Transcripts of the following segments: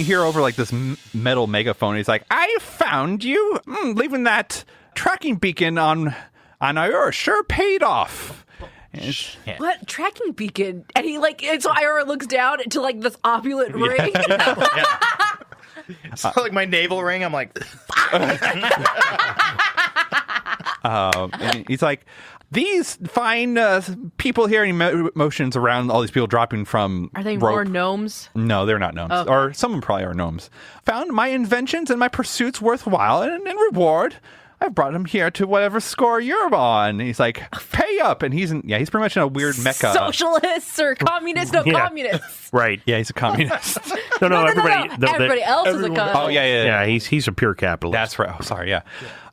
hear over like this metal megaphone. He's like, "I found you. Leaving that tracking beacon on Iora sure paid off." What tracking beacon? And he so Ira looks down into like this opulent ring. So like my navel ring, I'm like, and he's like, "These fine people hearing motions around all these people dropping from Are they rope." more gnomes? No, they're not gnomes. Okay. Or some of them probably are gnomes. "Found my inventions and my pursuits worthwhile, and in reward, I brought him here to whatever score you're on." And he's like, "Pay up." And he's pretty much in a weird mecha. Socialists or communists? No, communists. Right. Yeah, he's a communist. No, No, everybody. everybody else is a communist. Oh, yeah. Yeah, he's a pure capitalist. That's right. Oh, sorry, yeah.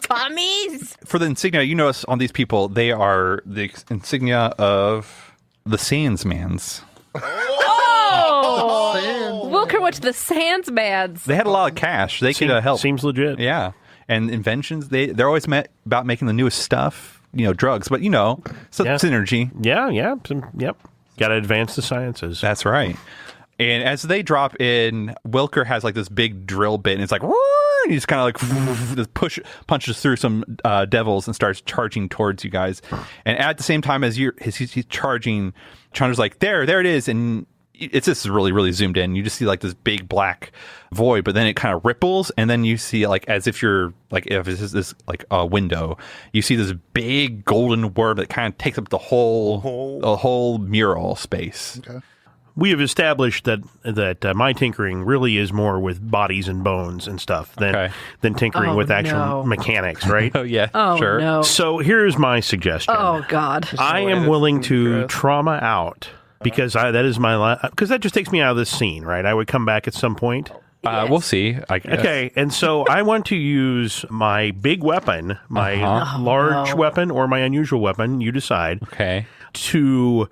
Commies. For the insignia, you notice on these people, they are the insignia of the Sandsmans. Oh! Wilker went to the Sandsmans. They had a lot of cash. They could help. Seems legit. Yeah. And inventions, they're always about making the newest stuff, drugs, but, synergy. Yeah. Yep. Got to advance the sciences. That's right. And as they drop in, Wilker has like this big drill bit, and it's like, and he's kind of like just punches through some devils and starts charging towards you guys. And at the same time as he's charging, Chandra's like, there it is. And it's just really, really zoomed in. You just see like this big black void, but then it kind of ripples, and then you see like as if you're like if this like a window, you see this big golden worm that kind of takes up the whole mural space. Okay. We have established that my tinkering really is more with bodies and bones and stuff than tinkering with actual mechanics, right? Oh yeah, Oh, sure. no. So here's my suggestion. Oh, God. I am willing to trauma out because that is my because that just takes me out of this scene, right? I would come back at some point. We'll see. I guess. Okay, and so I want to use my big weapon, my large weapon or my unusual weapon, you decide, to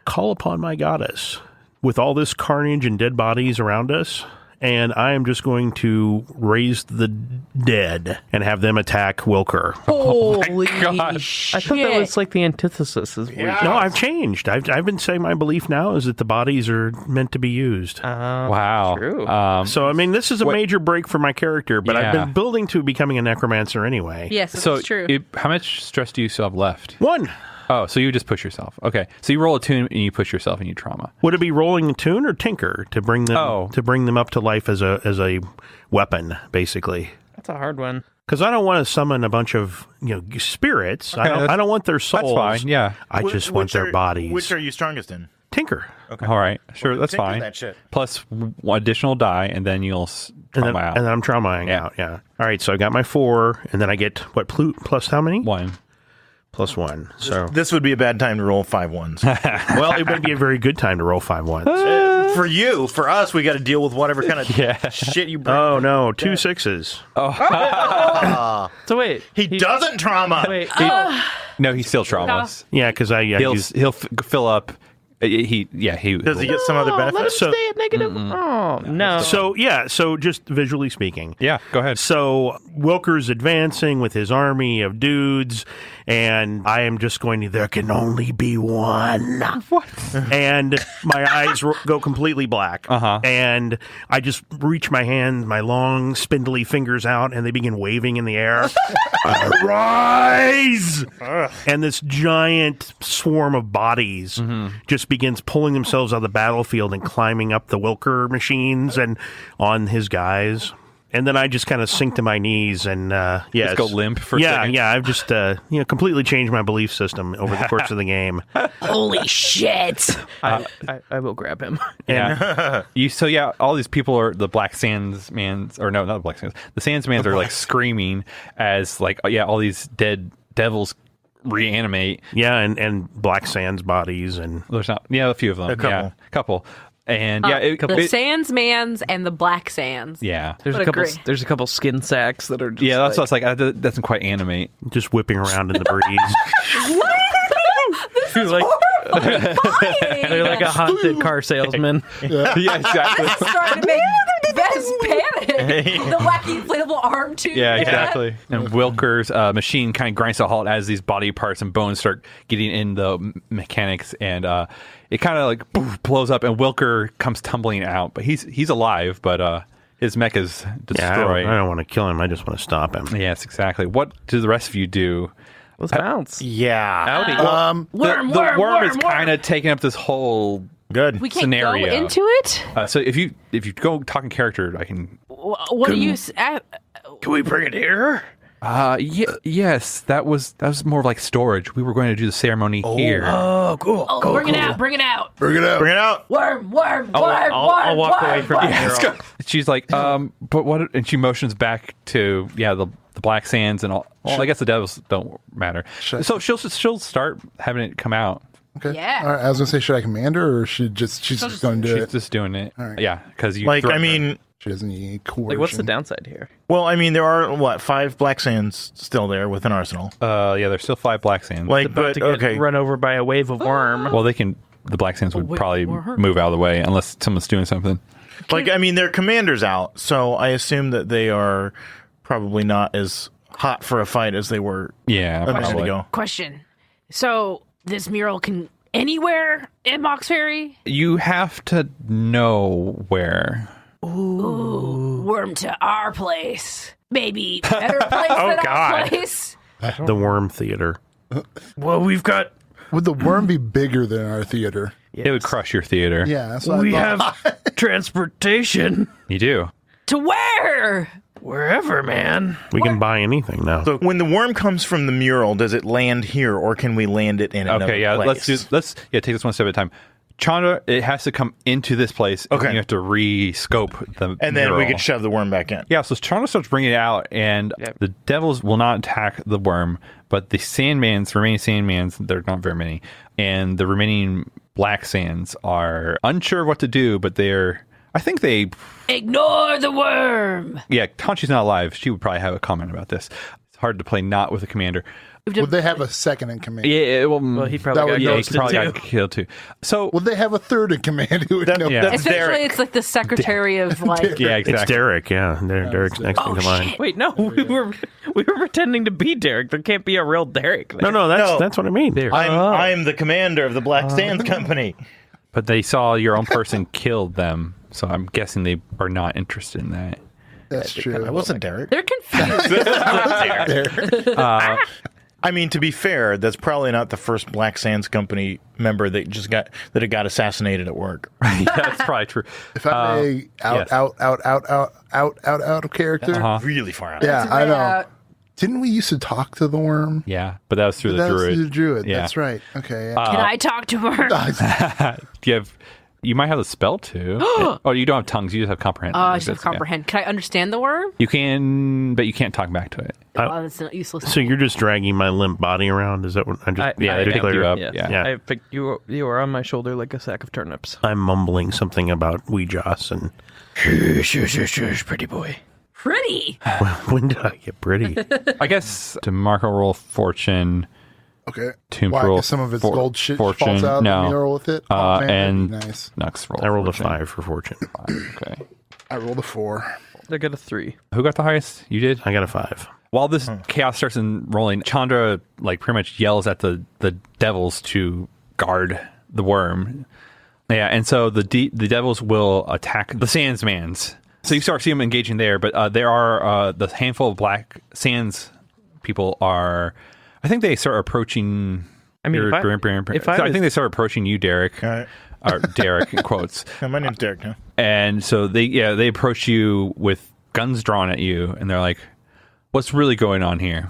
call upon my goddess with all this carnage and dead bodies around us. And I am just going to raise the dead and have them attack Wilker. Holy gosh. I thought that was like the antithesis. No, I've changed. I've been saying my belief now is that the bodies are meant to be used. Wow. True. So, I mean, this is a major break for my character, but I've been building to becoming a necromancer anyway. Yes, that's true. How much stress do you still have left? 1. Oh, so you just push yourself. Okay. So you roll a tune and you push yourself and you trauma. Would it be rolling a tune or tinker to bring them up to life as a weapon, basically? That's a hard one. Because I don't want to summon a bunch of spirits. Okay, I don't want their souls. That's fine. Yeah. I just want their bodies. Which are you strongest in? Tinker. Okay. All right. Sure. That's Tinker fine. That shit. Plus one additional die, and then you'll trauma out. And then I'm traumaing out. Yeah. All right. So I got my 4, and then I get what plus how many? 1. Plus 1. So this would be a bad time to roll 5 ones. well, it would be a very good time to roll 5 ones. For you, for us, we got to deal with whatever kind of shit you bring. Oh no, 2 6s. So wait, he doesn't trauma. Wait, No, he's still traumas. Yeah, because he'll fill up. He Does he get some other let him benefits? stay at negative. Oh no. So just visually speaking. Yeah, go ahead. So Wilker's advancing with his army of dudes, and I am just going to, there can only be one. What? And my eyes go completely black. And I just reach my hand, my long, spindly fingers out, and they begin waving in the air. Arise! And this giant swarm of bodies just begins pulling themselves out of the battlefield and climbing up the Wilker machines and on his guys. And then I just kind of sink to my knees and just go limp for a second. Yeah, I've just completely changed my belief system over the course of the game. Holy shit! I will grab him. Yeah. All these people are the Black Sandsmans, or no, not the Black Sands. The Sandsmans are like screaming as like all these dead devils reanimate. Yeah, and Black Sands bodies and there's not a few of them. A couple. And the Sandsmans and the Black Sands. Yeah, There's a couple skin sacks that are just that's what's like. That doesn't quite animate. Just whipping around in the breeze. This is horrifying. They're like a haunted car salesman. Yeah, exactly. That's starting to make Vez panic. The wacky inflatable arm tube. Yeah, exactly. And Wilker's machine kind of grinds to a halt as these body parts and bones start getting in the mechanics, and it kind of like blows up, and Wilker comes tumbling out. But he's alive, but his mech is Yeah, destroyed. I don't want to kill him. I just want to stop him. Yes, exactly. What do the rest of you do? Let's bounce. Yeah. Howdy. The worm is kind of taking up this whole Good. We can't scenario. go into it. So if you go talk in character, I can. What do you? Can we bring it here? Yes, that was more like storage. We were going to do the ceremony here. Oh, cool. Oh, bring it out! Bring it out! Bring it out. Worm! I'll walk away from you. Yeah, she's like, but what? And she motions back to the black sands and all. Well, I guess the devils don't matter. So she'll start having it come out. Okay. Yeah. All right, I was gonna say, should I command her, or she's just going to do She's it? just doing it. All right. Yeah, because you Like, threaten I her. mean, She doesn't need coercion. Like, what's the downside here? well, I mean, there are 5 black sands still there with an arsenal. Yeah, there's still 5 black sands. Like, About but to get okay. run over by a wave of worm. well, the black sands would wait, probably more her. move out of the way unless someone's doing something. Like, I mean, their commander's out, so I assume that they are probably not as hot for a fight as they were Yeah, a minute probably. ago. Question. So this mural can anywhere in Mox Ferry? You have to know where. Worm to our place. Maybe better place than God. our place. The Worm Theater. Well, we've got. Would the worm be bigger than our theater? It would crush your theater. Yeah, that's what We I thought. have transportation You do. To where? wherever, man. We can buy anything now. So when the worm comes from the mural, does it land here, or can we land it in another Okay, yeah, place? let's take this one step at a time. Chandra, it has to come into this place. And Okay. you have to re-scope the And then we mural. could shove the worm back in. Yeah, so Chandra starts bringing it out, and the devils will not attack the worm, but the remaining Sandmans, there are not very many, and the remaining Black Sands are unsure what to do, but I think they... Ignore the worm. Yeah, Tanchi's not alive. She would probably have a comment about this. It's hard to play not with a commander. Would they have a second in command? Yeah, Well, he probably That got would- he ghosted probably too. got killed too. So, Would they have a third in command who would know? That's Essentially, Derek. it's like the secretary of like. yeah, It's exactly. Derek, yeah. Derek's next in line. Wait, no, we were pretending to be Derek. There can't be a real Derek there. No, No. that's what I mean. I'm the commander of the Black Sands Company. But they saw your own person killed them, so I'm guessing they are not interested in that. That's true. I wasn't Derek. They're confused. I mean, to be fair, that's probably not the first Black Sands Company member that had got assassinated at work. Yeah, that's probably true. If I may yes. out of character. Uh-huh. Really far out. Yeah, I know. out. Didn't we used to talk to the worm? Yeah, but that was through the That was druid. the druid. Yeah. That's right. Okay. Yeah. Can I talk to her? You might have a spell too. Oh, you don't have tongues. You just have comprehend. Oh, I just have comprehend. Can I understand the worm? You can, but you can't talk back to it. Oh, that's not useless. So you're just dragging my limp body around? Is that what I'm just? Yeah, they picked you up. Yeah. I picked you. You were on my shoulder like a sack of turnips. I'm mumbling something about Weejoss and Shush, pretty boy. Pretty. when did I get pretty? I guess to Marco roll fortune. Okay. Tomb Why? roll 'Cause some of its gold shit fortune. falls out No. of the mural with it. Oh, man, and that'd be nice. Nux roll. I rolled fortune. a 5 for fortune. Okay. I rolled a 4. I got a 3. Who got the highest? You did. I got a 5. While this chaos starts rolling, Chandra pretty much yells at the devils to guard the worm. Yeah, and so the devils will attack the Sandsmans. So you start seeing them engaging there, but there are the handful of Black Sands people are. I think they start approaching. I mean, I think they start approaching you, Derek. All right. Or Derek in quotes. Yeah, my name's Derek now. And so they approach you with guns drawn at you, and they're like, "What's really going on here?"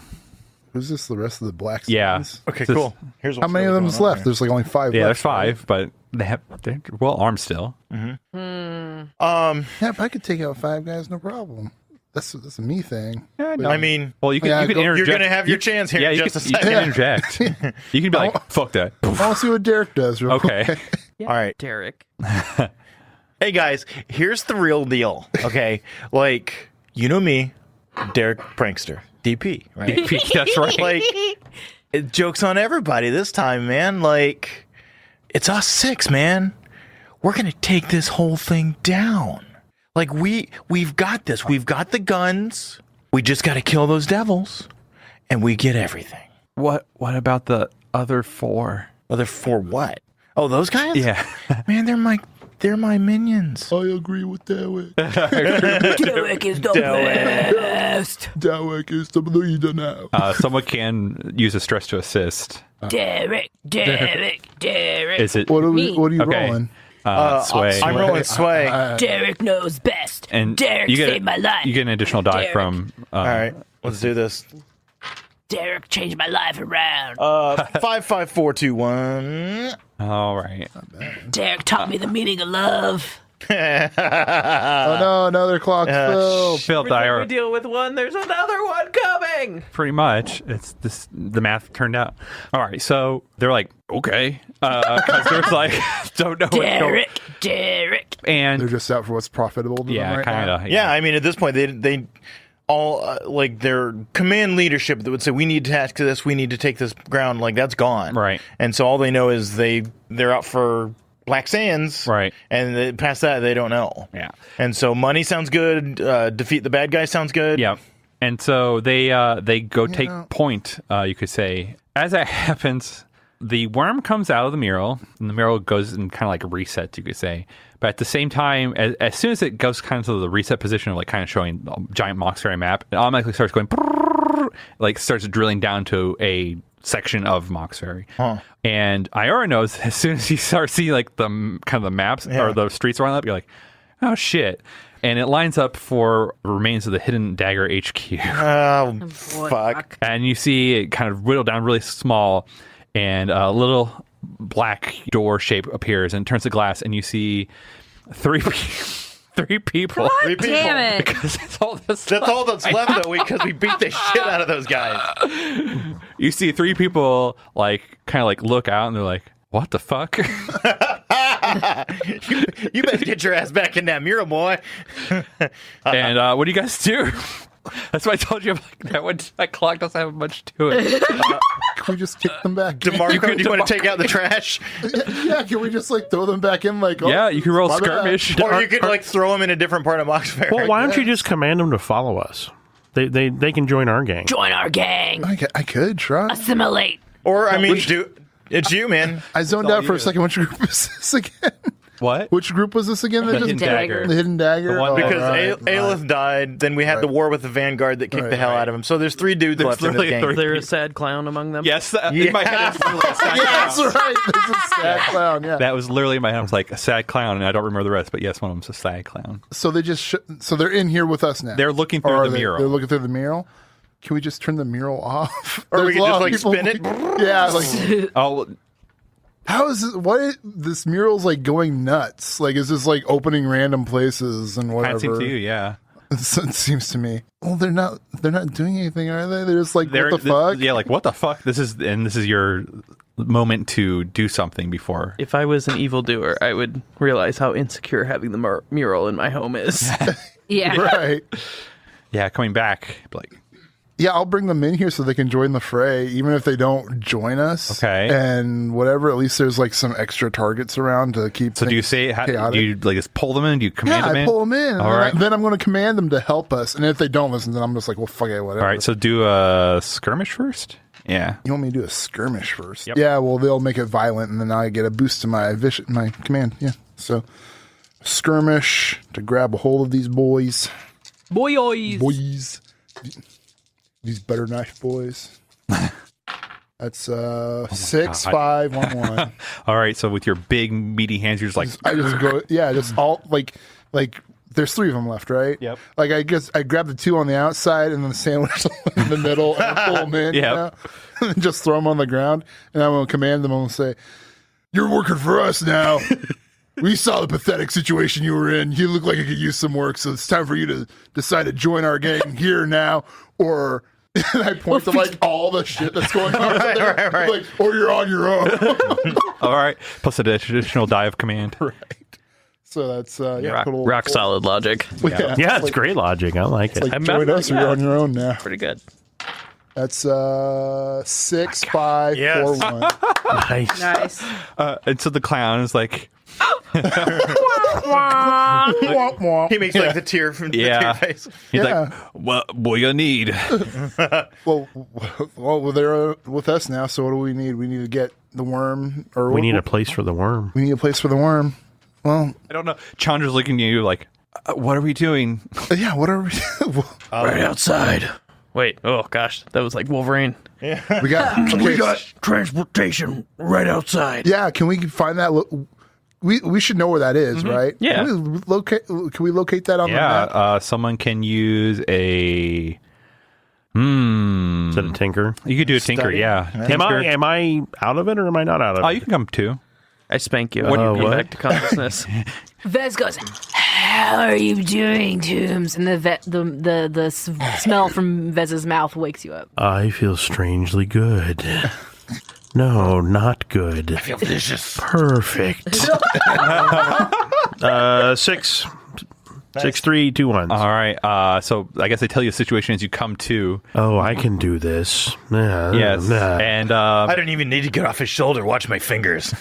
Who's this? The rest of the black Yeah. Sands? Okay, So cool. Here's How many of them's left? There's like only 5 Yeah, left. there's 5, but they're well armed still. Yeah, if I could take out 5 guys, no problem. That's a me thing. I mean, Well, you can Yeah, interject. you're going to have your chance here Yeah, in you just can, a you second. can interject. You can be like, "Fuck that." I want to see what Derek does. Real Okay. quick. All right. Derek. Hey, guys, here's the real deal, okay? Like, you know me, Derek Prankster, DP, right? That's right. Like, it joke's on everybody this time, man. Like, it's us 6, man. We're going to take this whole thing down. Like, we've got this. We've got the guns. We just got to kill those devils, and we get everything. What about the other 4? Other for what? Oh, those guys? Yeah. Man, they're They're my minions. I agree with Derek. Derek is the best. Derek is the leader now. Someone can use a stress to assist. Derek. Is it? What are you Okay. rolling? Sway? I'm rolling sway. Derek knows best. And Derek you get, saved my life. You get an additional die Derek. from. All right, let's do this. Derek changed my life around. 55421. All right. Derek taught me the meaning of love. Oh no, another clock's filled. Phil Every time Dyer. we deal with one, there's another one coming. Pretty much, it's this. The math turned out. All right, so they're like, okay, because there's like, don't know. Derek. And They're just out for what's profitable to them yeah, right kind now. of. Yeah, I mean, at this point, they all like their command leadership that would say, "We need to task this. We need to take this ground." Like that's gone, Right. And so all they know is they're out for Black Sands, Right. And past that, they don't know. Yeah. And so money sounds good. Defeat the bad guy sounds good. Yeah. And so they go take point, you could say. As that happens, the worm comes out of the mural, and the mural goes and kind of like resets, you could say. But at the same time, as soon as it goes kind of to the reset position of like kind of showing the giant Mox Fairy map, it automatically starts going, like starts drilling down to a section of Mox Fairy. Huh. And Iora knows as soon as you start seeing like the kind of the maps or the streets around up, you're like, oh shit. And it lines up for remains of the Hidden Dagger HQ. Oh, fuck. And you see it kind of whittled down really small, and a little black door shape appears and turns to glass, and you see three people. Three people. Damn it. Because that's all that's left, though, because we beat the shit out of those guys. You see three people like kind of like look out, and they're like, what the fuck? You better get your ass back in that mural, boy. And what do you guys do? That's why I told you that clock doesn't have much to it. Can we just kick them back? DeMarco, do you want to take out the trash? Yeah, can we just like throw them back in? Like, oh, Yeah, you can roll my bad. skirmish. Or you could like throw them in a different part of Mox Fair. Well, why don't you just command them to follow us? They can join our gang. Join our gang. I could try. Assimilate. Or, I mean, it's you, man. I zoned out for a second. Which group is this again? What? Which group was this again? The Hidden Dagger. The Hidden Dagger? The one Because right. Aelith died, then we had the war with the Vanguard that kicked the hell out of him. So there's three dudes left in this literally gang. three. Is there a sad clown among them? Yes, in my head, it's literally a sad Yeah, that's clown. right. This is sad clown. Yeah. That was literally in my head. I was like a sad clown, and I don't remember the rest. But yes, one of them's a sad clown. So they just so they're in here with us now. They're looking Or through are the mural. They're looking through the mural. Can we just turn the mural off? Or we There's could a lot just of like people- spin it. Yeah, like Oh, how is this? This mural's like going nuts? Like, is this like opening random places and kind whatever? of seems to you, yeah. It seems to me. Well, they're not doing anything, are they? They're just like, They're- what the fuck? Yeah, like what the fuck? This is your moment to do something before. If I was an evildoer, I would realize how insecure having the mural in my home is. Yeah. Right. Yeah, coming back, like Yeah, I'll bring them in here so they can join the fray, even if they don't join us. Okay. And whatever, at least there's like some extra targets around to keep. so. Do you things say chaotic. do you like just pull them in? Do you command Yeah, them I in? pull them in. All right. Then I'm going to command them to help us. And if they don't listen, then I'm just like, well, fuck it, whatever. All right. So do a skirmish first. Yeah. You want me to do a skirmish first? Yep. Yeah, well, they'll make it violent, and then I get a boost to my my command. Yeah. So skirmish to grab a hold of these boys. Boys. These butter knife boys. That's 6, 5, 1, 1. All right. So with your big meaty hands, you're just like I just go, yeah, just all like there's 3 of them left, right? Yep. Like I guess I grab the 2 on the outside and then the sandwich in the middle and I pull them in, you Yep. know? And then just throw them on the ground. And I'm going to command them. I'm going to say, "You're working for us now. We saw the pathetic situation you were in. You look like you could use some work, so it's time for you to decide to join our gang here now, or." And I point to like all the shit that's going on over there. right. Like, or you're on your own. all right. Plus an additional die of command. Right. So that's total- Rock solid logic. Yeah, it's great logic. I like it. Like I'm join not- us, or you're on your own now. Pretty good. That's 6, 5, Yes. 4, 1. Nice. Nice. And so the clown is like, He makes like the tear from the yeah. tear face. He's Yeah. like, what you need? Well, they're with us now. So what do we need? We need to get the worm, or We need a place for the worm. we need a place for the worm. Well, I don't know. Chandra's looking at you like, what are we doing? yeah, whatever. Right outside. Wait. Oh gosh, that was like Wolverine. We got Transportation right outside. Yeah, can we find that? We should know where that is, right? Yeah. Can we locate that on the map? Yeah, someone can use a. Is that a tinker? You could do a tinker, Study? yeah. Am I out of it or am I not out of it? Oh, you can come too. I spank you. What- When you come what? back to consciousness. Vez goes, "How are you doing, Toombs?" And the smell from Vez's mouth wakes you up. I feel strangely good. No, not good. I feel vicious. Perfect. 6, 3, 2, 1. All right. So I guess they tell you the situation as you come to. Oh, I can do this. Yes. And I don't even need to get off his shoulder. Watch my fingers.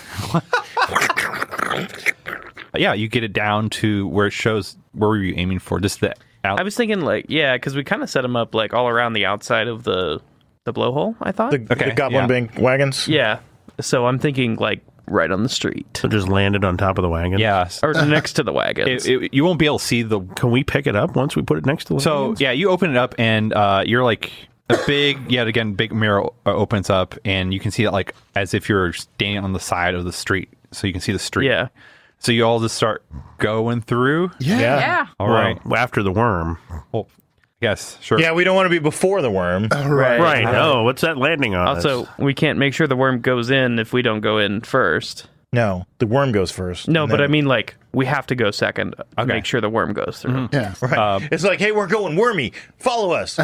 yeah, you get it down to where it shows. Where were you aiming for? Just the out. I was thinking because we kind of set them up like all around the outside of the blowhole. I thought. The goblin yeah. bank wagons. Yeah. So I'm thinking like right on the street So just landed on top of the wagon? Yes. or next to the wagons. You won't be able to see the. Can we pick it up once we put it next to the So wagons? yeah, you open it up and you're like a big, yet again, big mirror opens up and you can see it like as if you're standing on the side of the street, so you can see the street. Yeah. So you all just start going through. Yeah. All right. Well, after the worm. Well, yes, sure. Yeah, we don't want to be before the worm. Right. Oh, what's that landing on? Also, we can't make sure the worm goes in if we don't go in first. No, the worm goes first. No, and but then- I mean, like, we have to go second to Okay. make sure the worm goes through. Yeah. Right. It's like, hey, we're going wormy. Follow us.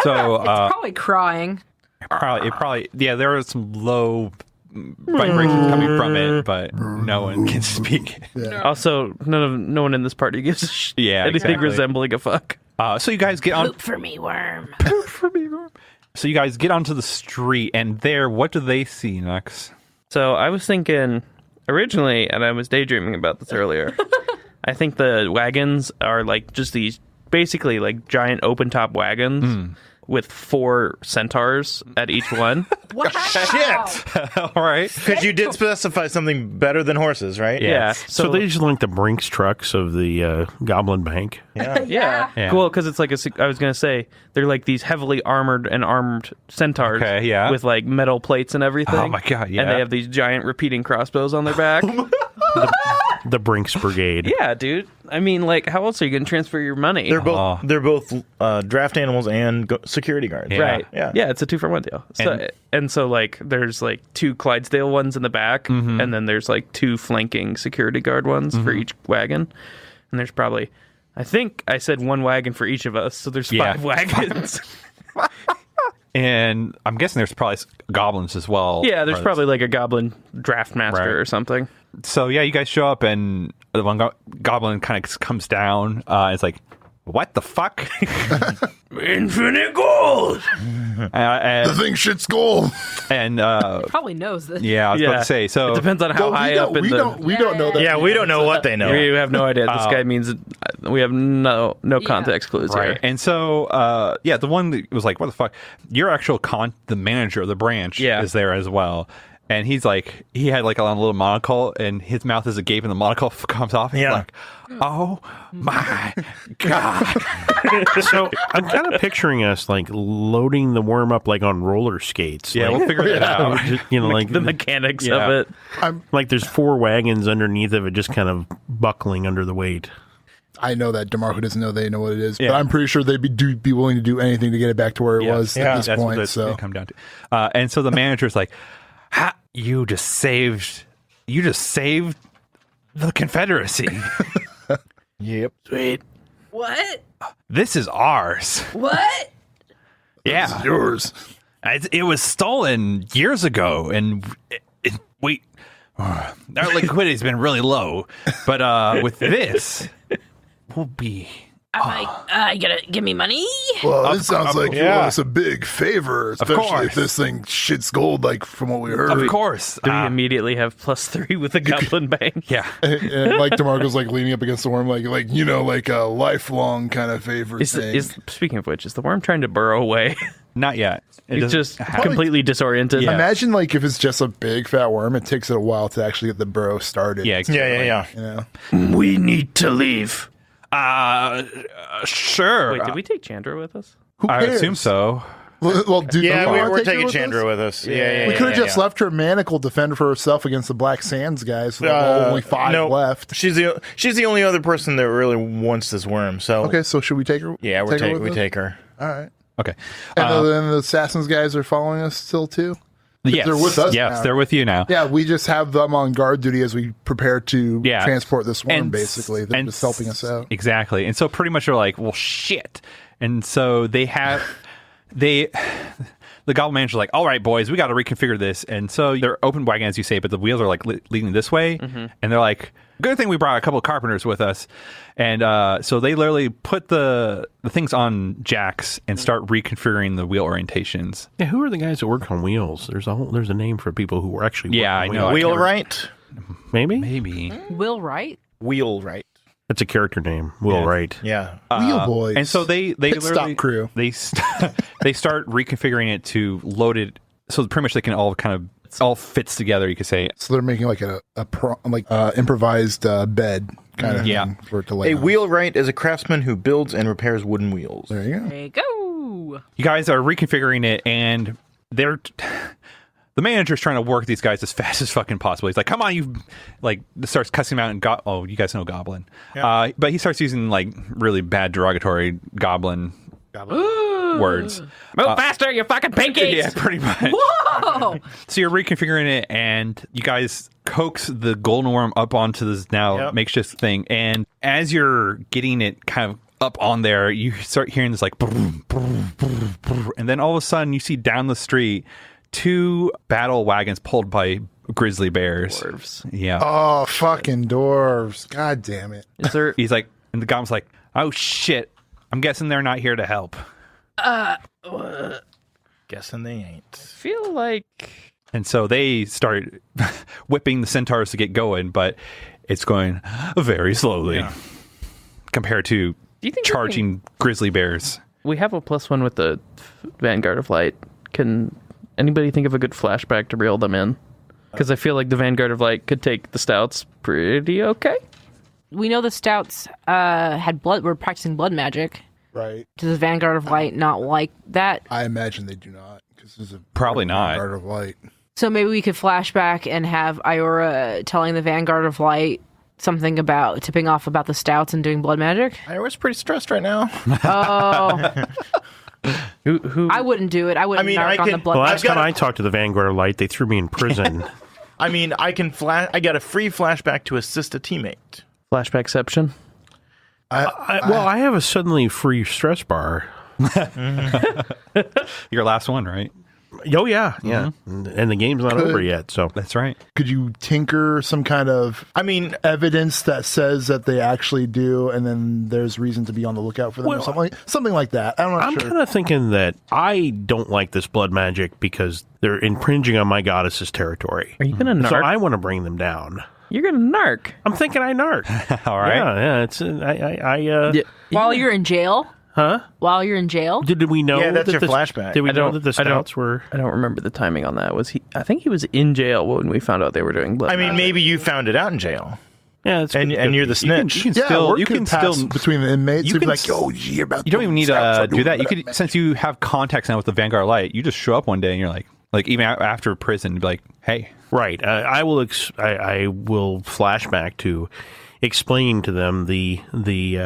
So Probably crying. probably yeah, there are some low vibrations coming from it, but no one can speak. Also, no one in this party gives Yeah, anything exactly. resembling a fuck. So you guys get on. Poop for me, worm. So you guys get onto the street, and there, what do they see, Nux? So I was thinking originally, and I was daydreaming about this earlier. I think the wagons are like just these basically like giant open top wagons with 4 centaurs at each one. Wow. Shit. All right. Because you did specify something better than horses, right? Yeah. So they just like the Brinks trucks of the Goblin Bank. Yeah. Yeah. Yeah. Cool, because it's like I was going to say, they're like these heavily armored centaurs Okay, yeah. with like metal plates and everything. Oh my God, yeah. And they have these giant repeating crossbows on their back. The Brinks Brigade. Yeah, dude. I mean, like, how else are you going to transfer your money? They're both draft animals and security guards. Yeah. Right. Yeah. Yeah, it's a 2-for-1 deal. So like there's like 2 Clydesdale ones in the back, and then there's like 2 flanking security guard ones for each wagon. And there's probably, I think I said 1 wagon for each of us, so there's 5 wagons. And I'm guessing there's probably goblins as well. Yeah, there's Or- probably like a goblin draft master Right. or something. So yeah, you guys show up, and the one goblin kind of comes down. It's like, what the fuck? Infinite gold! The thing shit's gold. and Probably knows this. yeah, I was about to say. So It depends on how high up in we the... don't know that. Yeah, we don't know what they know. We have no idea. This guy means we have no context clues right, here. and so yeah, the one that was like, what the fuck? Your actual the manager of the branch is there as well. And he's like, he had like a little monocle, and his mouth is agape, and the monocle comes off. And he's like, oh my God. So I'm kind of picturing us like loading the worm up like on roller skates. Yeah, like, we'll figure it out. just, like The mechanics Yeah. of it. like there's 4 wagons underneath of it, just kind of buckling under the weight. I know that DeMarco doesn't know they know what it is, Yeah. but I'm pretty sure they'd be willing to do anything to get it back to where it was at this That's what point. it's So gonna come down to. And so the manager's like, you just saved the Confederacy. Yep. Sweet. What? This is ours. What? Yeah, yours. it was stolen years ago, and our liquidity's been really low. But with this, we'll be. I'm like, you gotta give me money? Well, it sounds like you yeah. owe us a big favor, especially course. if this thing shits gold, like from what we heard. Of course. Do we immediately have +3 with the Goblin Bank? Yeah. And like DeMarco's like leaning up against the worm, like like a lifelong kind of favor thing. Is speaking of which, is the worm trying to burrow away? Not yet. It's just completely disoriented. Yeah. Imagine like if it's just a big fat worm, it takes it a while to actually get the burrow started. Yeah, exactly. Yeah. You know? We need to leave. Sure. Wait, did we take Chandra with us? Who I cares? assume so. Well, dude, Yeah, you wanna we're take her taking with Chandra us? with us. Yeah. We could have just left her manacle to fend for herself against the Black Sands guys. So there were only 5 no, left. She's the only other person that really wants this worm. So Okay, so should we take her? yeah, take her with we us? take her. All right. Okay. And then the assassins guys are following us still too. Yes. They're with us Yes, now. they're with you now. Yeah, we just have them on guard duty as we prepare to Yeah. transport this worm. And- Basically, they're and just helping us out. Exactly. And so pretty much they're like, well, shit. And so they have, the goblin manager's like, all right, boys, we got to reconfigure this. And so they're open wagon, as you say, but the wheels are like leading this way. And they're like, good thing we brought a couple of carpenters with us. And so they literally put the things on jacks and start reconfiguring the wheel orientations. Yeah, who are the guys that work on wheels? There's a name for people who were actually Yeah, working I know. on wheels. Wheelwright. Maybe Maybe. Will Wright? Wheelwright. that's a character name. Will Wright. Yeah. Wheel boys. And so they Pit literally stop crew. they start reconfiguring it to load it so pretty much they can all kind of all fits together, you could say. So they're making like improvised bed kind of Yeah. thing for it to lay A on. wheelwright is a craftsman who builds and repairs wooden wheels. There you go. There you go. You guys are reconfiguring it, and they're the manager's trying to work these guys as fast as fucking possible. He's like, "Come on, you!" Like starts cussing them out, and you guys know Goblin, but he starts using like really bad derogatory Goblin words. Move faster, you fucking pinkies! Yeah, pretty much. Whoa! So you're reconfiguring it, and you guys coax the golden worm up onto this now makeshift thing. And as you're getting it kind of up on there, you start hearing this like, boom, boom, boom, boom, and then all of a sudden you see down the street 2 battle wagons pulled by grizzly bears. Dwarves. Yeah. Oh, fucking dwarves! God damn it! Is there? He's like, and the goblin's like, oh shit! I'm guessing they're not here to help. Guessing they ain't. I feel like And so they started whipping the centaurs to get going, but it's going very slowly compared to Do you think charging grizzly bears. we have a +1 with the Vanguard of Light. Can anybody think of a good flashback to reel them in? Because I feel like the Vanguard of Light could take the stouts pretty okay. We know the stouts were practicing blood magic. Right? Does the Vanguard of Light not like that? I imagine they do not because this is a Probably not. Vanguard of light. So maybe we could flashback and have Iora telling the Vanguard of Light something about tipping off about the stouts and doing blood magic. I was pretty stressed right now. Oh, Who? I wouldn't do it. I wouldn't mean, narc I on the can- blood The I've last magic. time I talked to the Vanguard of Light, they threw me in prison. I mean, I got a free flashback to assist a teammate. Flashbackception. I have a suddenly free stress bar. Your last one, right? Oh, yeah. And the game's not over yet, so. That's right. Could you tinker some kind of evidence that says that they actually do, and then there's reason to be on the lookout for them, or something like that? I'm not I'm sure. kind of thinking that I don't like this blood magic because they're infringing on my goddess's territory. Are you gonna narc? So I want to bring them down. You're gonna narc. I'm thinking I narc. All right. Yeah, it's While you're in jail? Huh? While you're in jail? Did we know? Yeah, that's that your the- flashback. Did we I know don't- that the I don't- stouts were? I don't remember the timing on that. Was he? I think he was in jail when we found out they were doing blood. I mean, magic. maybe you found it out in jail, Yeah, it's and you're the snitch. You can Yeah, still. word You could can pass still. between the inmates. you You'd be can like, s- "Yo, did you hear about?" You don't even need to do that. You could. could, since you have contacts now with the Vanguard Light, you just show up one day and you're like even after prison, be like, hey. right. I will flashback to explaining to them the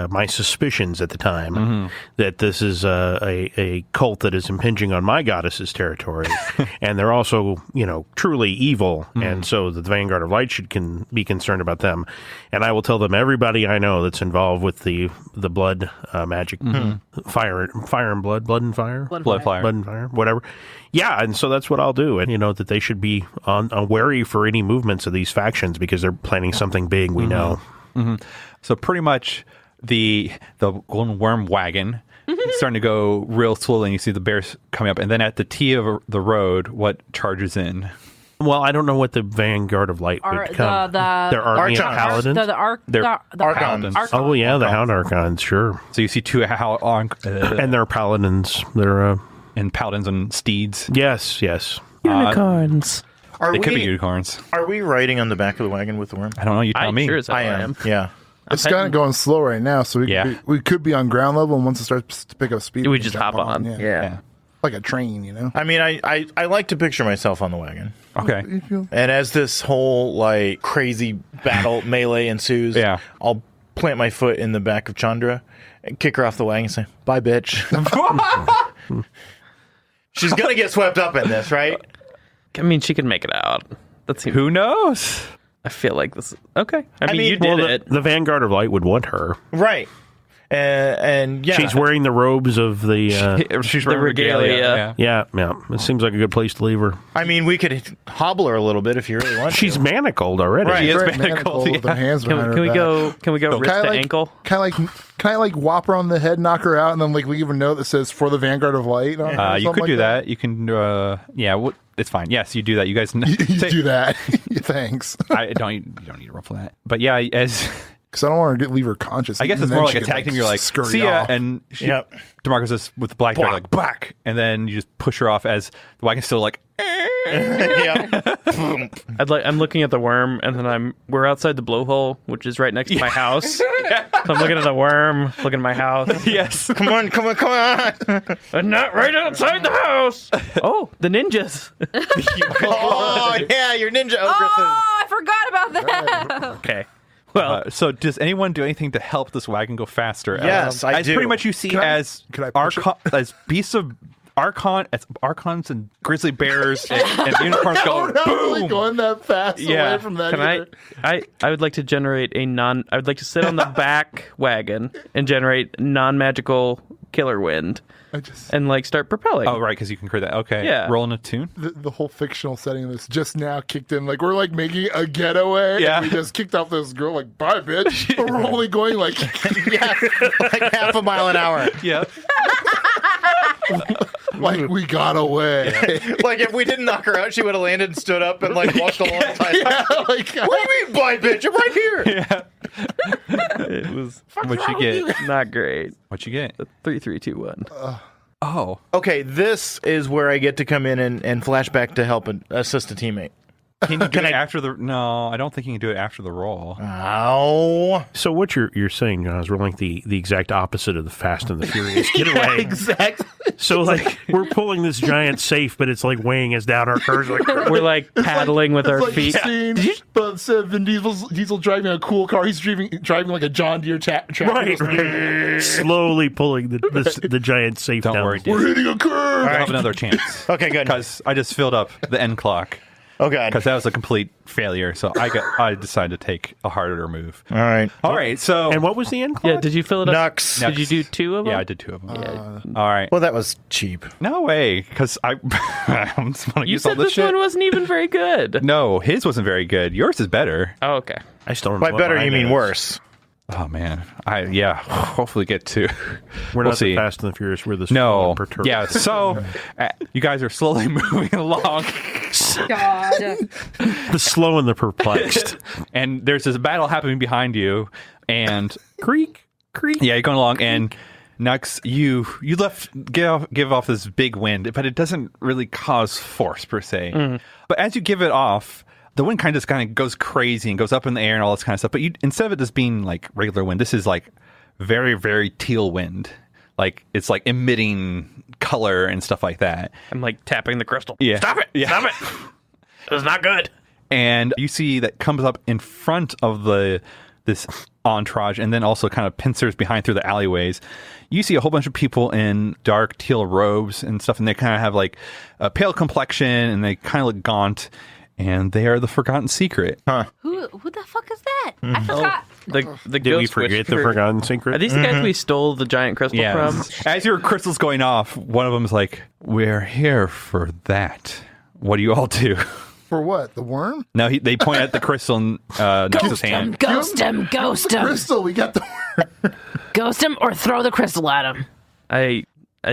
my suspicions at the time that this is a cult that is impinging on my goddess's territory, and they're also truly evil, and so the Vanguard of Light should be concerned about them. And I will tell them everybody I know that's involved with the blood magic, fire and blood and fire, Blood fire. blood and fire, whatever. Yeah, and so that's what I'll do, and that they should be on wary for any movements of these factions because they're planning something big. We know. So pretty much the golden worm wagon is starting to go real slowly, and you see the bears coming up. And then at the T of the road, what charges in? Well, I don't know what the Vanguard of Light would come. Their army of paladins. They're the Archons. Oh yeah, the Hound Archons, sure. So you see 2 And they're paladins. They're and paladins on steeds. Yes. Unicorns. They could be unicorns. Are we riding on the back of the wagon with the worm? I don't know. You tell me. Sure as hell I am. Yeah. It's kind of going slow right now, so we could be on ground level, and once it starts to pick up speed, We can just jump hop on. Yeah. Like a train, you know? I mean, I like to picture myself on the wagon. Okay. And as this whole like crazy battle melee ensues, I'll plant my foot in the back of Chandra and kick her off the wagon and say, "Bye, bitch." She's gonna get swept up in this, right? I mean, she can make it out. That's Who knows? I feel like this. Okay. I mean, you well, did it. The Vanguard of Light would want her. Right. And yeah, She's wearing the robes of the. She's The regalia. Yeah. It seems like a good place to leave her. I mean, we could hobble her a little bit if you really want. She's manacled already. Right. She is Very manacled, manacled with her hands behind her Can we back. go? Can we go wrist to ankle? Can I like whop her on the head, knock her out, and then like leave a note that says "For the Vanguard of Light"? On her or You something could like do that. You can. It's fine. Yes, you do that. You guys You do that. Thanks. You don't need to roll for that. But yeah, as Because I don't want to leave her conscious. I guess and it's then more like she a can, tag team. You're like, scurry see ya, off. and Yep. DeMarcus is with the black dart, like back, and then you just push her off as the wagon's still like. Yeah. I'm looking at the worm, and then we're outside the blowhole, which is right next to my house. So I'm looking at the worm, looking at my house. Yes. Come on. And not right outside the house. Oh, the ninjas. Oh yeah, your ninja ogresses. Oh, I forgot about that. Okay. Well, So does anyone do anything to help this wagon go faster? Yes, I as do. pretty much you see as can I push as beasts of archons and grizzly bears and unicorns go I'm not really boom. going that fast Yeah. away from that. can either. I would like to generate I would like to sit on the back wagon and generate non-magical killer wind I just and like start propelling. Oh right, because you can create that. Okay. Yeah. Rolling a tune. the whole fictional setting of this just now kicked in. Like we're like making a getaway. Yeah. And we just kicked off this girl. Like bye, bitch. But we're only going like Yeah, like half a mile an hour. Yeah. like we got away. Like if we didn't knock her out, she would have landed and stood up and like walked alongside. Yeah, like What do you mean, bye, bitch? I'm right here. It was What you get? not great. What you get? 3, 3, 2, 1. Oh. Okay, this is where I get to come in and flash back to help and assist a teammate. Can you do it after the? No, I don't think you can do it after the roll. Ow. So what you're saying, John, is we're like the exact opposite of the Fast and the Furious getaway. Exactly. So like we're pulling this giant safe, but it's like weighing us down. Our cars are like We're like paddling with our It's like feet. the scene, but instead of Vin Diesel driving a cool car, he's driving like a John Deere tractor. right, slowly pulling the giant safe Don't down. worry, We're dude. hitting a curve. You'll have another chance. Okay, good. Because I just filled up the end clock. Oh, God. Because that was a complete failure. So I decided to take a harder move. All right. All right. So And what was the end clock? Yeah, did you fill it up? Nux. Did you do 2 of them? yeah, I did 2 of them. All right. Well, that was cheap. No way. Because I just want to You use all said this this shit. one wasn't even very good. No, his wasn't very good. Yours is better. Oh, okay. I still don't By know what better, mine you mean is. worse. Oh man. Hopefully get 2. We're We'll not see. the Fast and the Furious. We're the No. slow and perturbed. Yeah. So you guys are slowly moving along. God. The slow and the perplexed. And there's this battle happening behind you, and Creak. yeah, you're going along, and Nux, you give off this big wind, but it doesn't really cause force per se. But as you give it off, the wind kind of goes crazy and goes up in the air and all this kind of stuff. But instead of it just being like regular wind, this is like very, very teal wind. Like it's like emitting color and stuff like that. I'm like tapping the crystal. Yeah. Stop it. Yeah. Stop it. It's not good. And you see that comes up in front of this entourage, and then also kind of pincers behind through the alleyways. You see a whole bunch of people in dark teal robes and stuff, and they kind of have like a pale complexion, and they kind of look gaunt, and they are the Forgotten Secret. Who the fuck is that? I forgot. The Did we ghost forget the whisperer. Forgotten Secret? Are these the guys we stole the giant crystal from? As your crystal's going off, one of them is like, "We're here for that. What do you all do?" For what? The worm? No, they point at the crystal in Nux's hand. Ghost him, ghost him. Crystal, we got the worm. Ghost him or throw the crystal at him. I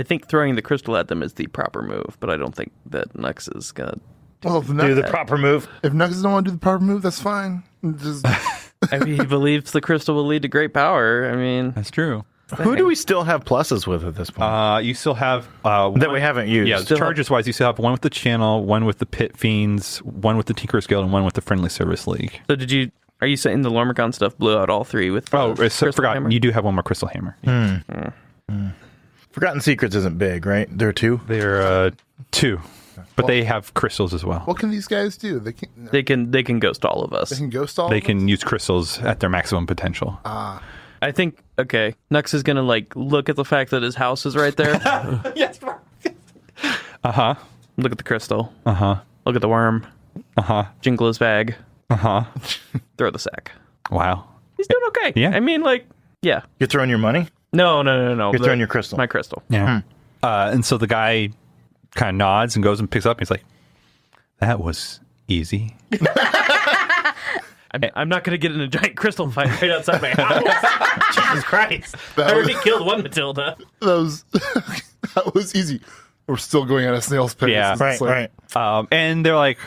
think throwing the crystal at them is the proper move, but I don't think that Nux is gonna. Well, if Do Nux, the proper move. if Nux doesn't want to do the proper move, that's fine. Just I mean, he believes the crystal will lead to great power. I mean, That's true. Who do we still have pluses with at this point? You still have that we haven't used. Yeah, charges wise, you still have one with the channel, one with the Pit Fiends, one with the Tinker's Guild, and one with the Friendly Service League. So are you saying the Lormicon stuff blew out all three with? I forgot. Hammer? You do have one more Crystal Hammer. Forgotten Secrets isn't big, right? There are 2. They're 2, but they have crystals as well. What can these guys do? They can ghost all of us. can ghost all. They of us? can use crystals at their maximum potential. I think Nux is gonna look at the fact that his house is right there. Yes. Look at the crystal. Look at the worm. Jingle his bag. Throw the sack. Wow. He's doing okay. Yeah. I mean, yeah. You're throwing your money? No. You're throwing your crystal. My crystal. Yeah. And so the guy kind of nods and goes and picks up. And he's like, "That was easy." I'm not going to get in a giant crystal fight right outside my house. Jesus Christ. I already killed one Matilda. That was easy. We're still going at a snail's pace. Yeah. Right. And they're like,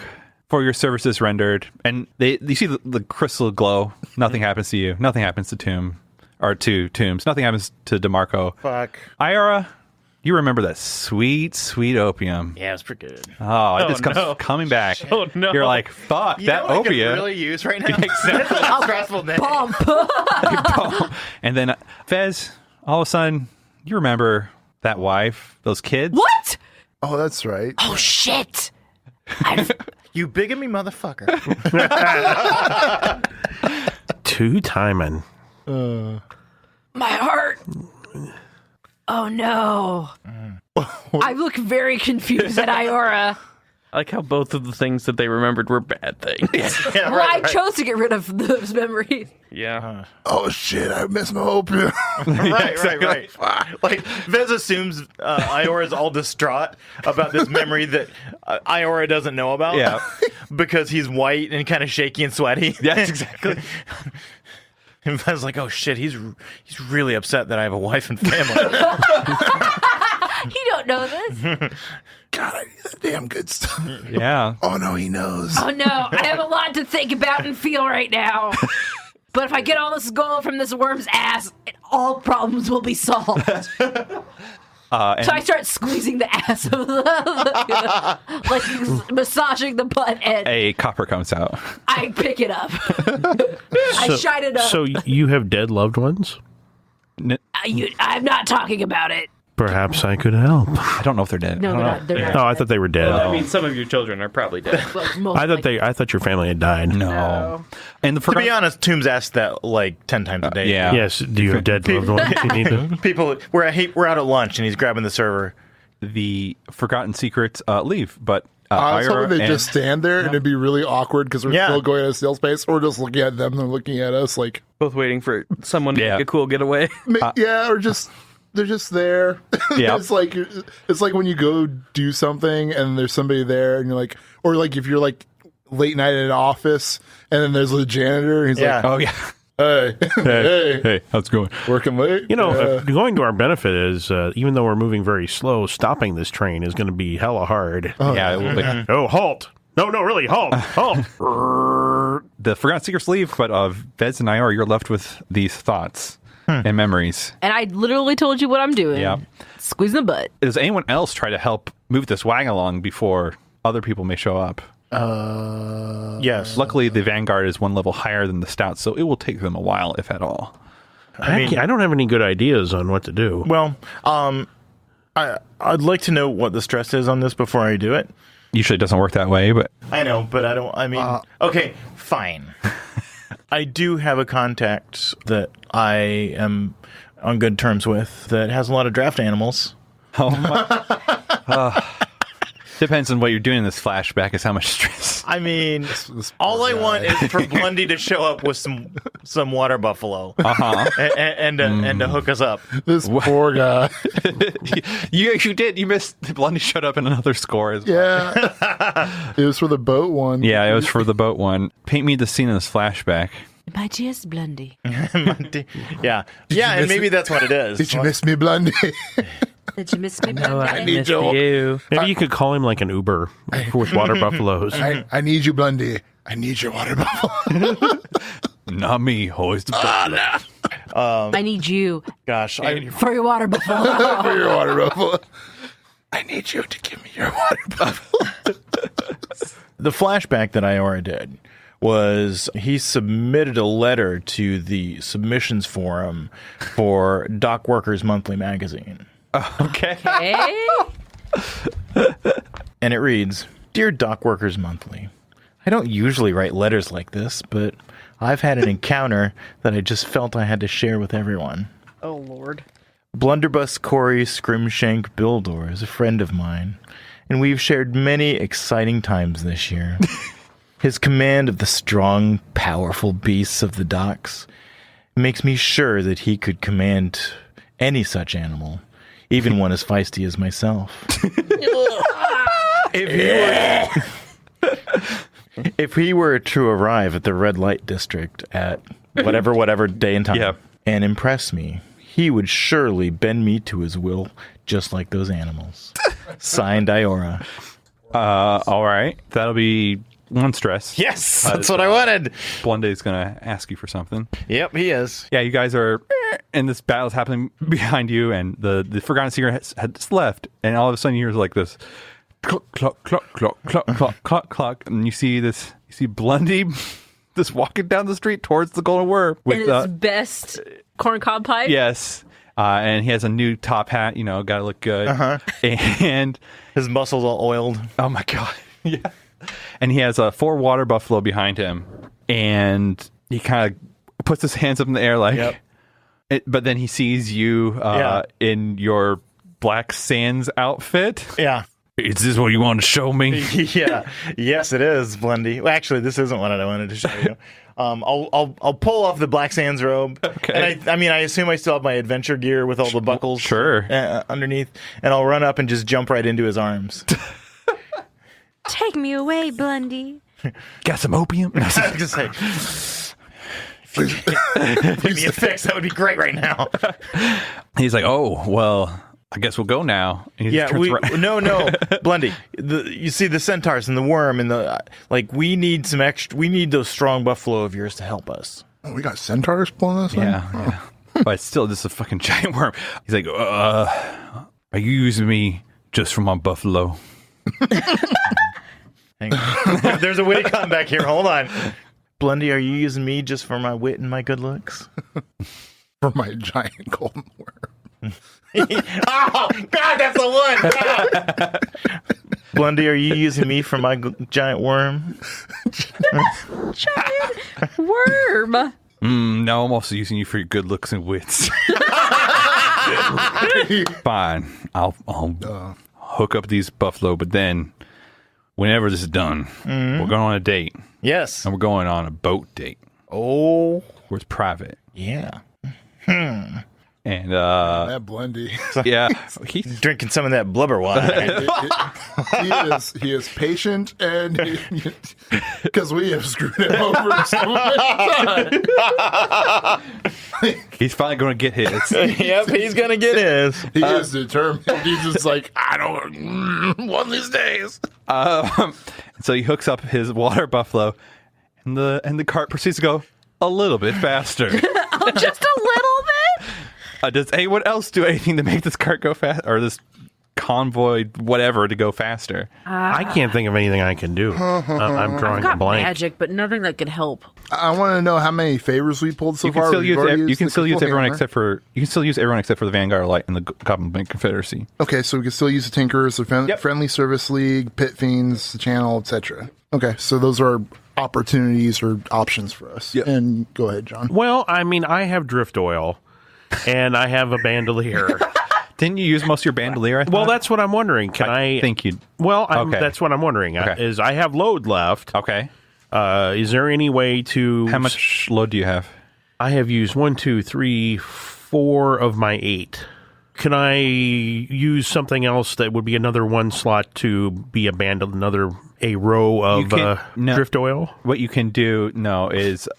"For your services rendered." And you see the crystal glow. Nothing happens to you. Nothing happens to Tombs. Nothing happens to DeMarco. Fuck. Iora, you remember that sweet, sweet opium. Yeah, it's pretty good. Oh, it just comes coming back. Oh, no. You're like, fuck, that I could opium. really use right now? Exactly. Stressful day. And then Fez, all of a sudden, you remember that wife, those kids. What? Oh, that's right. Oh shit! You bigamy motherfucker. 2 timing. My heart. Oh no! I look very confused at Iora. I like how both of the things that they remembered were bad things. Yeah, Well, I chose to get rid of those memories. Yeah. Oh shit! I missed my opium. right. Like, Vez assumes Iora's all distraught about this memory that Iora doesn't know about. Yeah. Because he's white and kind of shaky and sweaty. Yes, exactly. And Vez's like, oh shit, he's really upset that I have a wife and family. You don't know this. God, I need that damn good stuff. Yeah. Oh no, he knows. Oh no, I have a lot to think about and feel right now. But if I get all this gold from this worm's ass, all problems will be solved. So I start squeezing the ass of the like massaging the butt end. A copper comes out. I pick it up. I shine it up. So you have dead loved ones? I'm not talking about it. Perhaps I could help. I don't know if they're dead. No, they're not. Oh, I thought they were dead. I mean, some of your children are probably dead. I thought your family had died. No. And the To be honest, Tombs asked that like 10 times a day. yeah. Yes. Do you have dead loved ones? You need them? People, we're out at lunch and he's grabbing the server. The Forgotten Secrets leave, but I was Iora hoping they'd and- just stand there and it'd be really awkward because we're still going at a snail's pace, or just looking at them and looking at us like, Both waiting for someone to Yeah. make a cool getaway. or just they're just there. Yeah. It's like when you go do something and there's somebody there and you're like, or like if you're like late night at an office and then there's a janitor and he's Yeah. like, Oh, yeah. hey, How's it going? working late. You know, going to our benefit is, even though we're moving very slow, stopping this train is going to be hella hard. Yeah, it will be. Oh, halt. No, really, halt. Halt. The Forgotten Secrets leave, but Vez and Iora, you're left with these thoughts and memories. And I literally told you what I'm doing. Yeah. Squeezing the butt. Does anyone else try to help move this wagon along before other people may show up? Yes. Luckily, the Vanguard is one level higher than the Stout, so it will take them a while, if at all. I don't have any good ideas on what to do. Well, I'd like to know what the stress is on this before I do it. Usually it doesn't work that way, but I know, but okay, fine. I do have a contact that I am on good terms with that has a lot of draft animals. oh my. Depends on what you're doing in this flashback is how much stress. I mean, all I want is for Blundy to show up with some water buffalo and to hook us up. This poor guy. You did. You missed. Blondie showed up in another score as well. Yeah. It was for the boat one. Yeah, it was for the boat one. Paint me the scene in this flashback. My dear's Blundy. Yeah, and maybe that's what it is. Did you miss me, Blondie? Did you miss me, No, Blundy? I need missed you. you. Maybe you could call him like an Uber with water buffaloes. I need you, Blondie. I need your water buffalo. Not me, hoist the boat. I need you Gosh, for your water buffalo. For your water buffalo. I need you to give me your water buffalo. the flashback that Iora did was he submitted a letter to the submissions forum for Dock Workers Monthly magazine. Okay. And it reads, Dear Dock Workers Monthly, I don't usually write letters like this, but I've had an encounter that I just felt I had to share with everyone. Oh, Lord. Blunderbuss Corey Scrimshank Bildor is a friend of mine, and we've shared many exciting times this year. His command of the strong, powerful beasts of the docks makes me sure that he could command any such animal, even one as feisty as myself. If he were to arrive at the red light district at whatever day and time and impress me, he would surely bend me to his will, just like those animals. Signed, Iora. All right. That'll be one stress. Yes, that's what I wanted. Blunday's going to ask you for something. Yep, he is. Yeah, you guys are, and this battle's happening behind you, and the Forgotten Secret has left, and all of a sudden you hear like this cluck, cluck, cluck, cluck, cluck, cluck, cluck, cluck, and you see Blundy just walking down the street towards the Golden Worm with his best corncob pipe. Yes. And he has a new top hat, gotta look good. And his muscles all oiled. Oh my God. Yeah. And he has 4 water buffalo behind him. And he kind of puts his hands up in the air like, but then he sees you in your Black Sands outfit. Yeah. Is this what you want to show me? Yeah. Yes, it is, Blundy. Well, actually, this isn't what I wanted to show you. I'll pull off the Black Sands robe. Okay. And I assume I still have my adventure gear with all the buckles. Sure. Underneath, and I'll run up and just jump right into his arms. Take me away, Blundy. Got some opium? I was just like, give me a fix. That would be great right now. He's like, oh, well, I guess we'll go now. And he just turns right. No, Blundy. You see the centaurs and the worm and we need some extra. We need those strong buffalo of yours to help us. Oh, we got centaurs pulling us in? Yeah. But it's still just a fucking giant worm. He's like, are you using me just for my buffalo? Hang on. There's a witty comeback here. Hold on. Blundy, are you using me just for my wit and my good looks? For my giant golden worm. Oh, God, that's the one! Blundy, are you using me for my giant worm? Giant worm? No, I'm also using you for your good looks and wits. Fine. I'll hook up these buffalo, but then whenever this is done, we're going on a date. Yes. And we're going on a boat date. Oh. Where it's private. Yeah. And that Blundy. Yeah, he's drinking some of that blubber wine. He is patient, and because we have screwed him over so many times. He's finally going to get his. Yep, he's going to get his. He is determined. He's just like, I don't one of these days. So he hooks up his water buffalo, and the cart proceeds to go a little bit faster. Oh, just a little bit. Does anyone else do anything to make this cart go fast, or this convoy, whatever, to go faster? I can't think of anything I can do. I'm drawing a blank. Magic, but nothing that could help. I want to know how many favors we pulled so far. You can still use everyone except for the Vanguard Light and the Goblin Bank Confederacy. Okay, so we can still use the Tinkerers, the Friendly Service League, Pit Fiends, the Channel, etc. Okay, so those are opportunities or options for us. Yep. And go ahead, John. Well, I mean, I have drift oil. And I have a bandolier. Didn't you use most of your bandolier? Well, that's what I'm wondering. I think you. Well, that's what I'm wondering. Okay. Is I have load left. Okay. Is there any way to? How much load do you have? I have used 1, 2, 3, 4 of my 8. Can I use something else that would be another one slot to be a row of drift oil? What you can do is.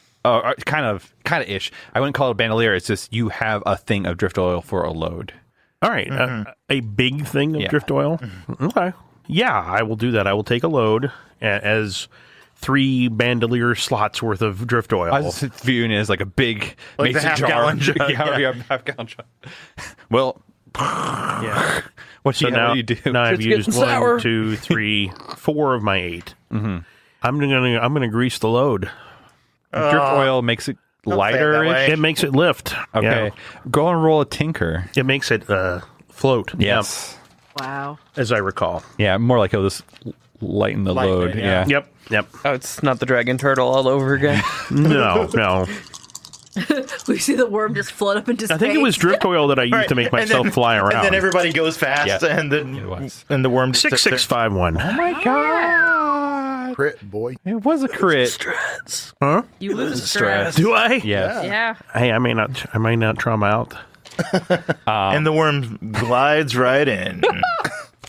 Kind of ish. I wouldn't call it a bandolier. It's just you have a thing of drift oil for a load. All right. A big thing of drift oil? Okay. Yeah, I will do that. I will take a load as 3 bandolier slots worth of drift oil. I was just viewing it as like a big Like the mason jar. half-gallon jug, Yeah, half-gallon jug. Well, Yeah. what do you do? Now I've It's used getting sour. 1, 2, 3, 4 of my 8. Mm-hmm. I'm gonna grease the load. Drift oil makes it lighter. way. It makes it lift. Okay, go and roll a tinker. Yeah. It makes it float. Yes. Wow. Yeah, as I recall. Yeah, more like this lighten the Lighten load. it, yeah. Yep. Oh, it's not the dragon turtle all over again. No. We see the worm just float up into space. I think it was drift oil that I used Right, to make and myself then- fly around. And then everybody goes fast, Yeah. and then It was. and the worm 6651. Oh my god! Crit, boy. It was a crit. Huh? You lose stress. stress. Do I? Yes. Yeah. Hey, I may not trauma out. and the worm glides right in.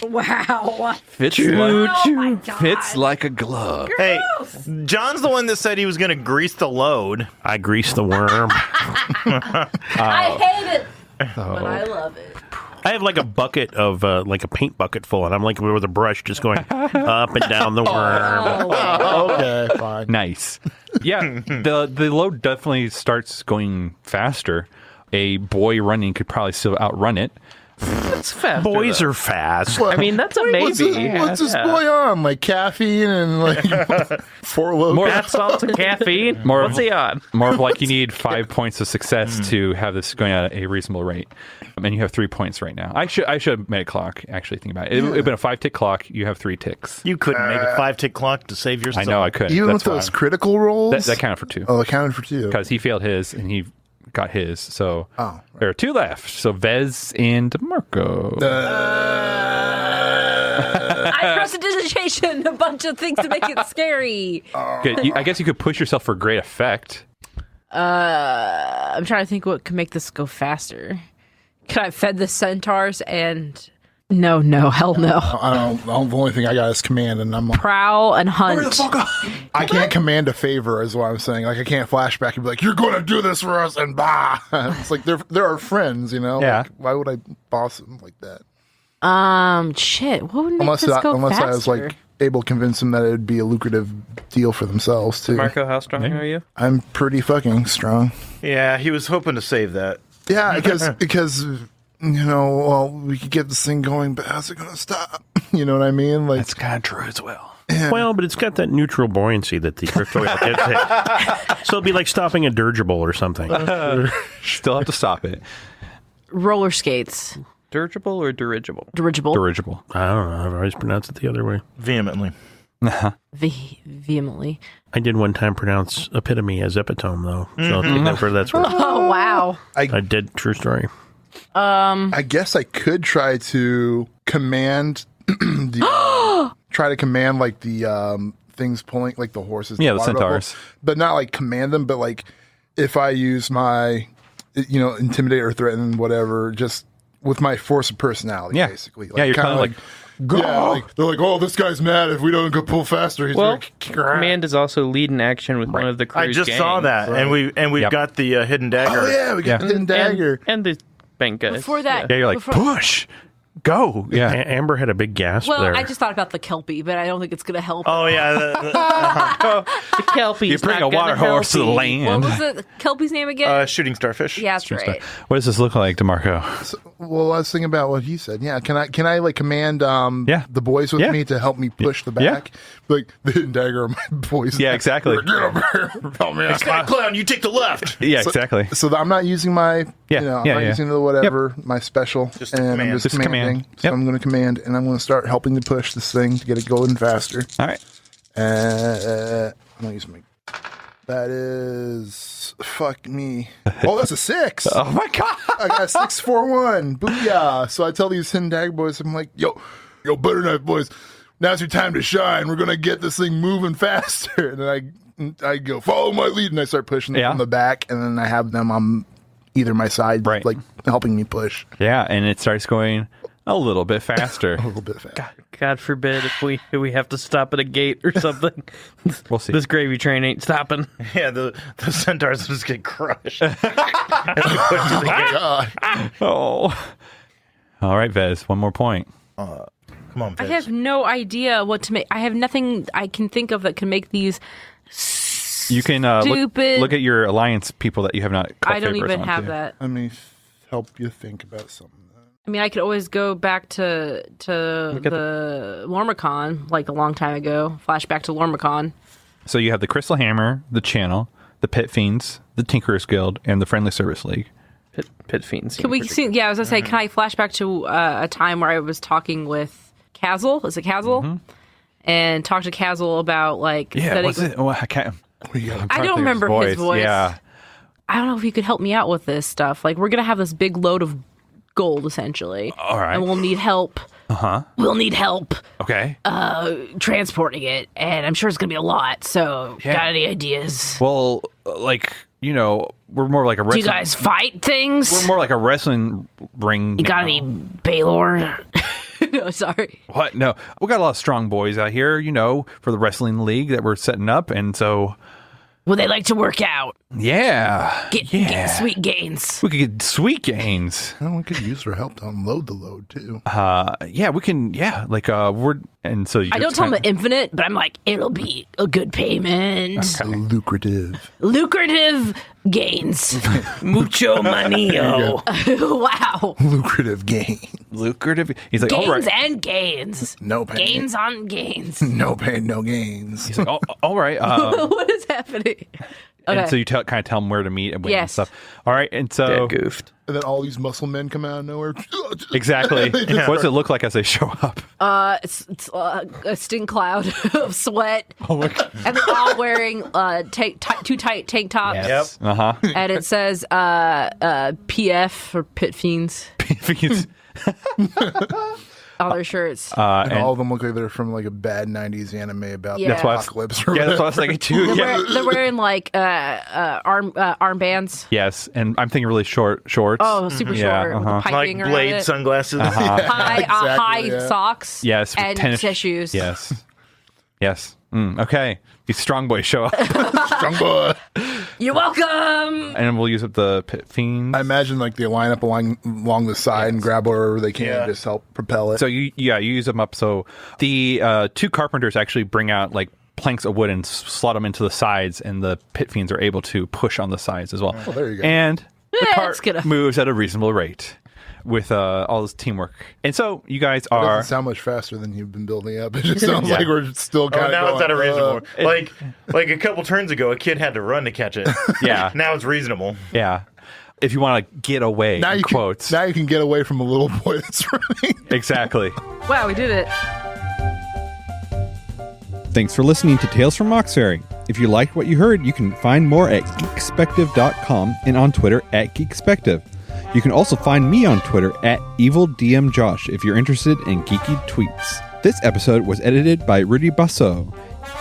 Wow. Fits Oh my God. fits like a glove. Hey, John's the one that said he was going to grease the load. I grease the worm. I hate it, but I love it. I have like a bucket of like a paint bucket full, and I'm like with a brush just going up and down the worm. Okay, fine. Nice. Yeah, the load definitely starts going faster. A boy running could probably still outrun it. It's faster. Boys though. are fast. I mean, that's a maybe. What's this boy on? Like caffeine and like 4 low. More- Bath salts and caffeine. More What's of- he on? More of like you need 5 points of success to have this going at a reasonable rate. And you have 3 points right now. I should have made a clock, actually, think about it. It would have been a 5-tick clock. You have 3 ticks. You couldn't make a 5-tick clock to save yourself. I know I could. Even That's with those fine. critical rolls? That counted for 2. Oh, it counted for 2. Because he failed his and he got his. So Oh, there are 2 left. So Vez and Marco. I prestidigitation a bunch of things to make it scary. Good. I guess you could push yourself for great effect. I'm trying to think what could make this go faster. Can I fed the centaurs and... No, hell no. the only thing I got is command, and I'm like, Prowl and hunt. I can't command a favor, is what I'm saying. Like, I can't flashback and be like, you're going to do this for us, and bah. It's like, they're our friends, you know? Yeah. Like, why would I boss them like that? Shit. What would make Unless this go I faster? was like able to convince them that it would be a lucrative deal for themselves too. Marco, how strong are you? I'm pretty fucking strong. Yeah, he was hoping to save that. Yeah, because you know, well, we could get this thing going, but how's it going to stop? You know what I mean? Like, That's kind of true as well. Well, but it's got that neutral buoyancy that the drift oil gets it. So it'd be like stopping a dirigible or something. Still have to stop it. roller skates. Dirigible or dirigible? Dirigible. Dirigible. I don't know. I've always pronounced it the other way. Vehemently. Vehemently. I did one time pronounce epitome as epitome, though. So I'll take that for that's what Oh, wow. I did. True story. I guess I could try to command try to command like the things pulling, like the horses. Yeah, the water centaurs. bubble, but not like command them, but like if I use my, you know, intimidate or threaten, whatever, just with my force of personality, Yeah. basically. Yeah, you're kinda kinda like, yeah, like they're like, oh, this guy's mad if we don't go pull faster. He's Well, like, kick our ass. command is also lead in action with one of the crew's I just saw gangs. that, and we've Yep. got the hidden dagger. Oh yeah, we got Yeah. the hidden dagger. And the bank guys. Before that. yeah, you're like, before- push, go. Yeah. Amber had a big gasp Well, there. I just thought about the Kelpie, but I don't think it's going to help. Oh yeah, The Kelpie's You bring not a water gonna help horse to the you. What land. was it? Kelpie's name again? shooting starfish. yeah, that's right. What does this look like, DeMarco? Well, I was thinking about what he said. Yeah, can I like command Yeah. the boys with Yeah. me to help me push the Yeah. back? Like the hidden dagger of my boys. Yeah, exactly. Get over here. Help me out. Clown, you take the left. Yeah, exactly. So I'm not using my, Yeah, you know, I'm yeah, not yeah. using the whatever, my special, Just a and command. I'm just Just a commanding. command. So Yep. I'm going to command, and I'm going to start helping to push this thing to get it going faster. All right. I'm going to use my. That is fuck me. Oh, that's a 6. Oh my god. I got a 641. Booyah! So I tell these hidden dagger boys, I'm like, yo, butter knife boys, now's your time to shine. We're gonna get this thing moving faster. And then I go, follow my lead, and I start pushing them Yeah. from the back, and then I have them on either my side, Right. like helping me push Yeah, and it starts going a little bit faster. a little bit fast. God forbid if we have to stop at a gate or something. We'll see. This gravy train ain't stopping. Yeah, the centaurs just get crushed. And we push to the gate. God. Oh. All right, Vez, one more point. Come on, I Fitz. have no idea what to make. I have nothing I can think of that can make these You can stupid. look at your alliance people that you have not. I don't even have that. Let me help you think about something. I mean, I could always go back to the Lormicon, like a long time ago. Flashback to Lormicon. So you have the Crystal Hammer, the Channel, the Pit Fiends, the Tinkerers Guild, and the Friendly Service League. Pit Fiends. Can we see? Yeah, I was gonna say, can I flash back to a time where I was talking with Kazel? Is it Kazel? And talk to Kazel about like. Yeah, what's it? Oh, I can't. I don't remember his voice. Yeah. I don't know if you could help me out with this stuff. Like, we're gonna have this big load of gold, essentially. All right. And we'll need help. We'll need help Okay. transporting it, and I'm sure it's gonna be a lot. So, got any ideas? Well, like, we're more like a Do wrestling. you guys fight things? We're more like a wrestling ring. You got any Baylor? No, sorry. What? No, we got a lot of strong boys out here. For the wrestling league that we're setting up, and so. Well, they like to work out. Yeah. Get sweet gains. We could get sweet gains. Oh, we could use their help to unload the load too. Yeah, we can. Yeah, like we're and so you I don't tell them infinite, but I'm like, it'll be a good payment. Lucrative Gains. Mucho manio. Wow. Lucrative gain. lucrative. He's like, Gains all right. and gains. No pain. Gains on gains. No pain, no gains. He's like, all right. What is happening? Okay. And so you kind of tell them where to meet and when and Yes. stuff. All right, and so Dead goofed. And then all these muscle men come out of nowhere. exactly. What does it look like as they show up? It's a stink cloud of sweat, Oh my god. and they're all wearing too tight tank tops. Yes. Uh huh. And it says PF for Pit Fiends on their shirts. And all of them look like they're from like a bad 90s anime about Yeah. the That's what apocalypse. Yeah, that's what I was thinking too. Yeah. They're wearing like armbands. Yes, and I'm thinking really shorts. Oh, super Yeah, short with the Like piping around blade it. sunglasses. High, Exactly, high yeah. socks. Yes, with and tennis shoes. Yes. Yes. Okay. These strong boys show up, Strong boy. You're welcome. and we'll use up the Pit Fiends. I imagine like they line up along the side and grab wherever they can and just help propel it. So you use them up. So the two carpenters actually bring out like planks of wood and slot them into the sides, and the Pit Fiends are able to push on the sides as well. Oh, there you go. And the Yeah, cart it's gonna- moves at a reasonable rate with all this teamwork. And so you guys It are. doesn't sound much faster than you've been building up. It just sounds like we're still kind Oh, of now it's at a reasonable. It- Like a couple turns ago, a kid had to run to catch it. Yeah. Now it's reasonable. Yeah. If you want to get away, now in you quotes. Can, now you can get away from a little boy that's running. Exactly. Wow, we did it. Thanks for listening to Tales from Moxbury. If you liked what you heard, you can find more at geekspective.com and on Twitter at geekspective. You can also find me on Twitter at EvilDMJosh if you're interested in geeky tweets. This episode was edited by Rudy Basso.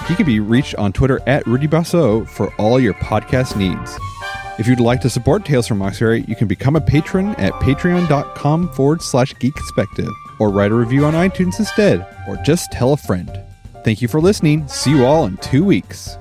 He can be reached on Twitter at Rudy Basso for all your podcast needs. If you'd like to support Tales from Moxbury, you can become a patron at patreon.com/geekspective, or write a review on iTunes instead, or just tell a friend. Thank you for listening. See you all in 2 weeks.